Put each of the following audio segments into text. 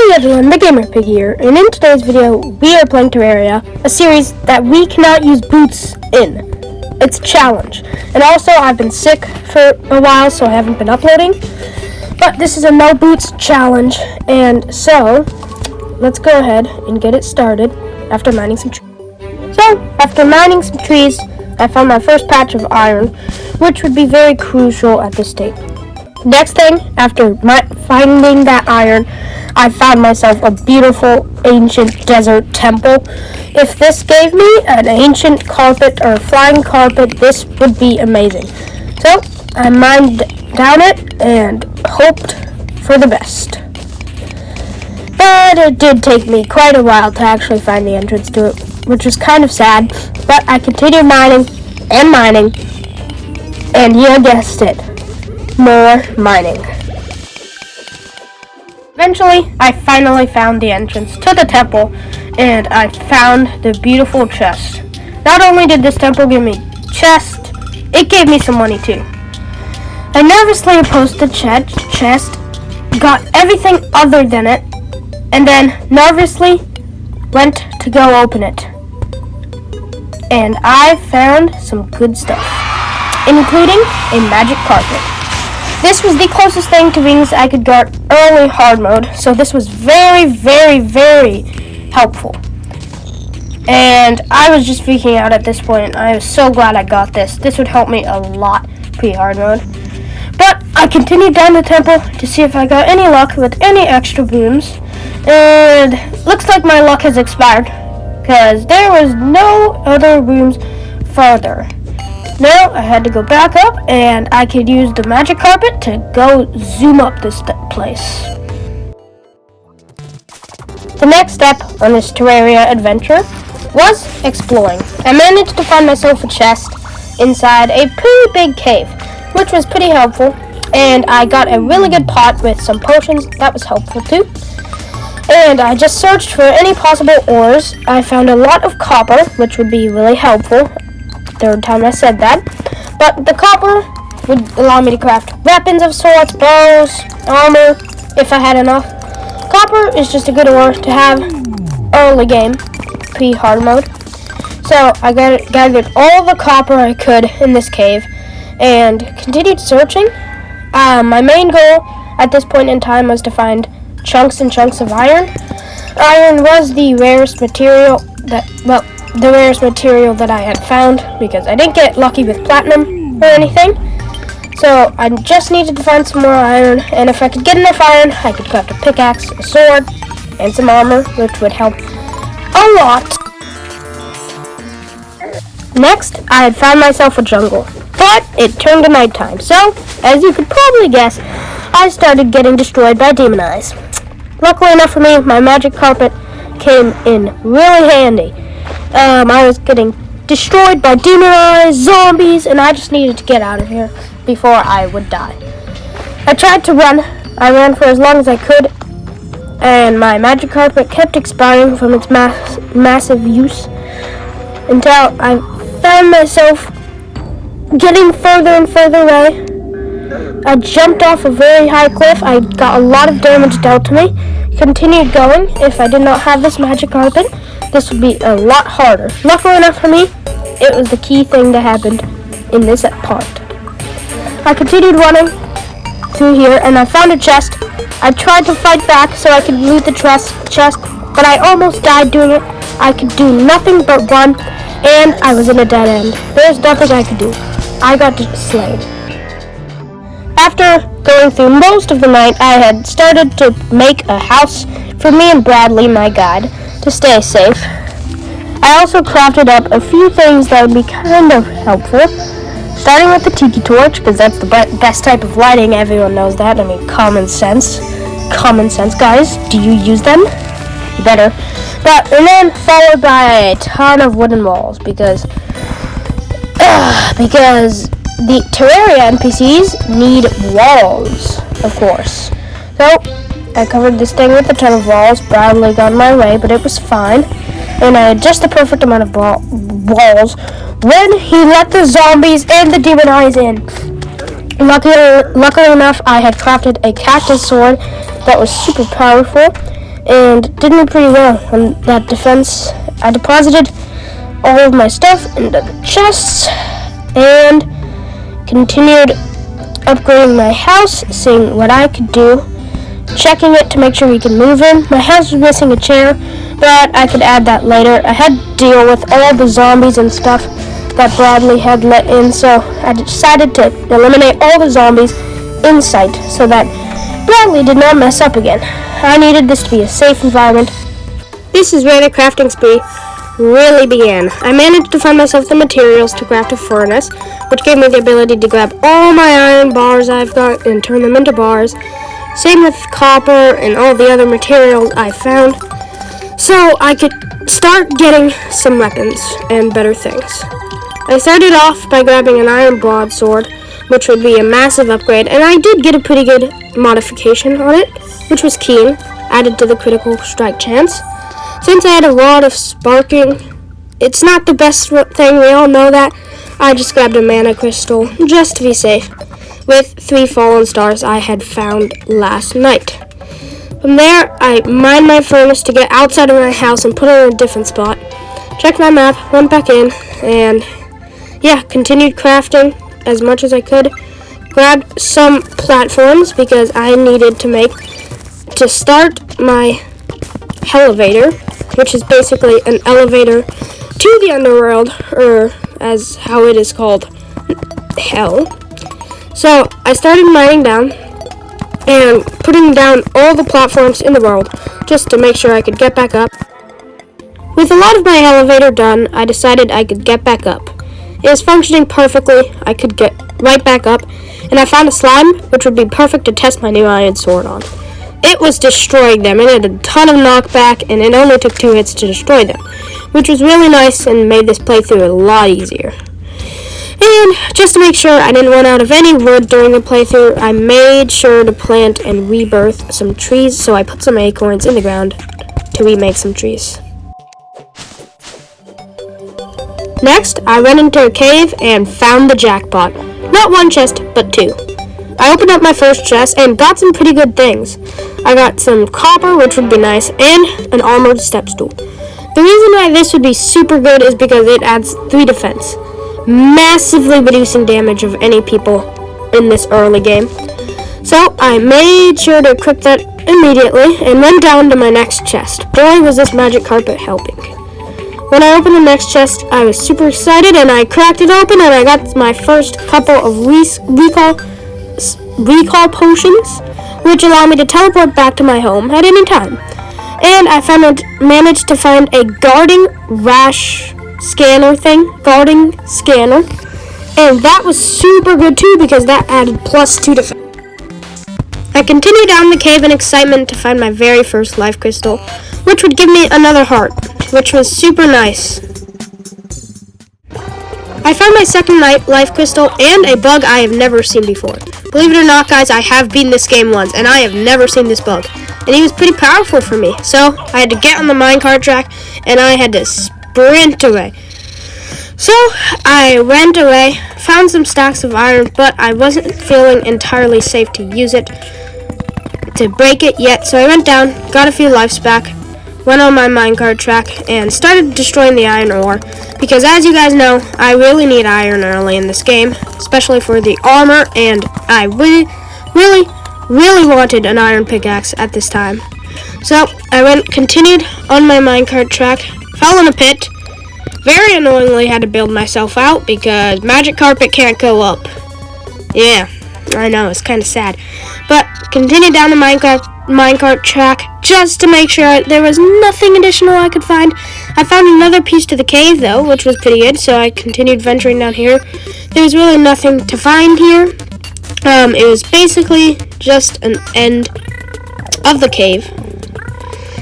Hey everyone, the Gamer Pig here, and in today's video, we are playing Terraria, a series that we cannot use boots in. It's a challenge. And also, I've been sick for a while, so I haven't been uploading. But this is a no boots challenge, and so, let's go ahead and get it started after mining some trees. So, after mining some trees, I found my first patch of iron, which would be very crucial at this stage. Next thing, after finding that iron, I found myself a beautiful ancient desert temple. If this gave me an ancient carpet or a flying carpet, this would be amazing. So, I mined down it and hoped for the best. But it did take me quite a while to actually find the entrance to it, which was kind of sad. But I continued mining, and you guessed it. More mining. Eventually, I finally found the entrance to the temple, and I found the beautiful chest. Not only did this temple give me chest, it gave me some money too. I nervously approached the chest, got everything other than it, and then nervously went to go open it. And I found some good stuff, including a magic carpet. This was the closest thing to wings I could get early hard mode, so this was very, very, very helpful. And I was just freaking out at this point. I was so glad I got this. This would help me a lot pre-hard mode. But I continued down the temple to see if I got any luck with any extra booms. And looks like my luck has expired, because there was no other rooms further. Now I had to go back up, and I could use the magic carpet to go zoom up this place. The next step on this Terraria adventure was exploring. I managed to find myself a chest inside a pretty big cave, which was pretty helpful, and I got a really good pot with some potions. That was helpful too. And I just searched for any possible ores. I found a lot of copper, which would be really helpful. Third time I said that. But the copper would allow me to craft weapons of sorts, bows, armor, if I had enough. Copper is just a good ore to have early game, pre-hard mode. So I gathered all the copper I could in this cave and continued searching. My main goal at this point in time was to find chunks and chunks of iron. Iron was the rarest material that I had found, because I didn't get lucky with platinum or anything. So I just needed to find some more iron, and if I could get enough iron, I could craft a pickaxe, a sword, and some armor, which would help a lot. Next, I had found myself a jungle, but it turned to nighttime, so, as you could probably guess, I started getting destroyed by demon eyes. Luckily enough for me, my magic carpet came in really handy. I was getting destroyed by demon eyes, zombies, and I just needed to get out of here before I would die. I tried to run. I ran for as long as I could, and my magic carpet kept expiring from its massive use until I found myself getting further and further away. I jumped off a very high cliff. I got a lot of damage dealt to me. Continued going. If I did not have this magic carpet, this would be a lot harder. Luckily enough for me, it was the key thing that happened in this part. I continued running through here, and I found a chest. I tried to fight back so I could loot the chest, but I almost died doing it. I could do nothing but run, and I was in a dead end. There's nothing I could do. I got slain. After going through most of the night, I had started to make a house for me and Bradley, my guide, to stay safe. I also crafted up a few things that would be kind of helpful, starting with the tiki torch, because that's the best type of lighting. Everyone knows that. I mean, common sense. Common sense, guys. Do you use them? You better. And then followed by a ton of wooden walls, because the Terraria NPCs need walls, of course. So, I covered this thing with a ton of walls. Bradley got in my way, but it was fine. And I had just the perfect amount of walls when he let the zombies and the demon eyes in. Luckily enough, I had crafted a cactus sword that was super powerful, and did me pretty well on that defense. I deposited all of my stuff into the chests and continued upgrading my house, seeing what I could do, checking it to make sure we can move in. My house was missing a chair, but I could add that later. I had to deal with all the zombies and stuff that Bradley had let in, so I decided to eliminate all the zombies in sight so that Bradley did not mess up again. I needed this to be a safe environment. This is where the crafting spree really began. I managed to find myself the materials to craft a furnace, which gave me the ability to grab all my iron bars I've got and turn them into bars. Same with copper and all the other materials I found, so I could start getting some weapons and better things. I started off by grabbing an iron broadsword, which would be a massive upgrade, and I did get a pretty good modification on it, which was keen, added to the critical strike chance. Since I had a lot of sparking, it's not the best thing, we all know that. I just grabbed a mana crystal, just to be safe, with 3 fallen stars I had found last night. From there, I mined my furnace to get outside of my house and put it in a different spot. Checked my map, went back in, and yeah, continued crafting as much as I could. Grabbed some platforms because I needed to start my elevator, which is basically an elevator to the underworld, or as how it is called, hell. So I started mining down and putting down all the platforms in the world just to make sure I could get back up. With a lot of my elevator done, I decided I could get back up. It was functioning perfectly. I could get right back up, and I found a slime, which would be perfect to test my new iron sword on. It was destroying them. It had a ton of knockback, and it only took 2 hits to destroy them, which was really nice and made this playthrough a lot easier. And just to make sure I didn't run out of any wood during the playthrough, I made sure to plant and rebirth some trees, so I put some acorns in the ground to remake some trees. Next, I went into a cave and found the jackpot. Not 1 chest, but 2. I opened up my first chest and got some pretty good things. I got some copper, which would be nice, and an armored step stool. The reason why this would be super good is because it adds 3 defense, massively reducing damage of any people in this early game. So I made sure to equip that immediately and went down to my next chest. Boy, was this magic carpet helping. When I opened the next chest, I was super excited, and I cracked it open, and I got my first couple of recall potions, which allow me to teleport back to my home at any time. And I managed to find a guarding scanner, and that was super good too because that added +2 defense. I continued down the cave in excitement to find my very first life crystal, which would give me another heart, which was super nice. I found my second life crystal and a bug I have never seen before. Believe it or not, guys, I have beaten this game once, and I have never seen this bug. And he was pretty powerful for me, so I had to get on the minecart track, and I had to sprint away. So I went away, found some stacks of iron, but I wasn't feeling entirely safe to use it, to break it yet, so I went down, got a few lives back, went on my minecart track, and started destroying the iron ore, because as you guys know, I really need iron early in this game, especially for the armor, and I really wanted an iron pickaxe at this time. So I continued on my minecart track, fell in a pit, very annoyingly had to build myself out because magic carpet can't go up. Yeah, I know, it's kind of sad, but continued down the minecart track just to make sure there was nothing additional I could find. I found another piece to the cave though, which was pretty good, so I continued venturing down here. There was really nothing to find here. It was basically just an end of the cave.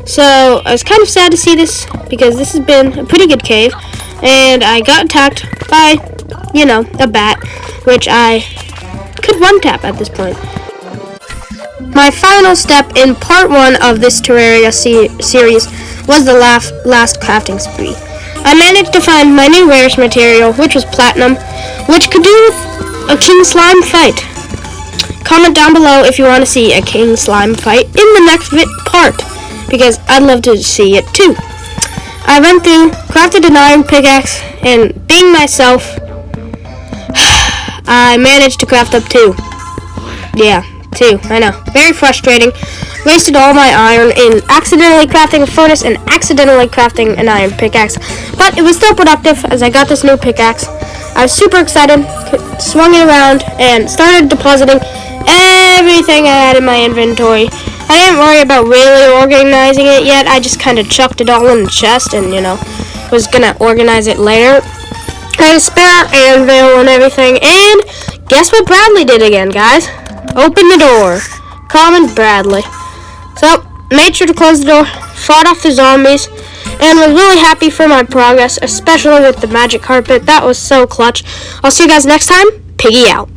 So I was kind of sad to see this because this has been a pretty good cave, and I got attacked by, a bat, which I could one tap at this point. My final step in part 1 of this Terraria series was the last crafting spree. I managed to find my new rarest material, which was platinum, which could do with a king slime fight. Comment down below if you want to see a king slime fight in the next part. because I'd love to see it too. I went through, crafted an iron pickaxe, and being myself, I managed to craft up 2. Yeah, 2, I know. Very frustrating. Wasted all my iron in accidentally crafting a furnace and accidentally crafting an iron pickaxe. But it was still productive as I got this new pickaxe. I was super excited, swung it around, and started depositing everything I had in my inventory. I didn't worry about really organizing it yet. I just kind of chucked it all in the chest and, was going to organize it later. I had a spare anvil and everything. And guess what Bradley did again, guys? Open the door. Common Bradley. So, made sure to close the door, fought off the zombies, and was really happy for my progress, especially with the magic carpet. That was so clutch. I'll see you guys next time. Piggy out.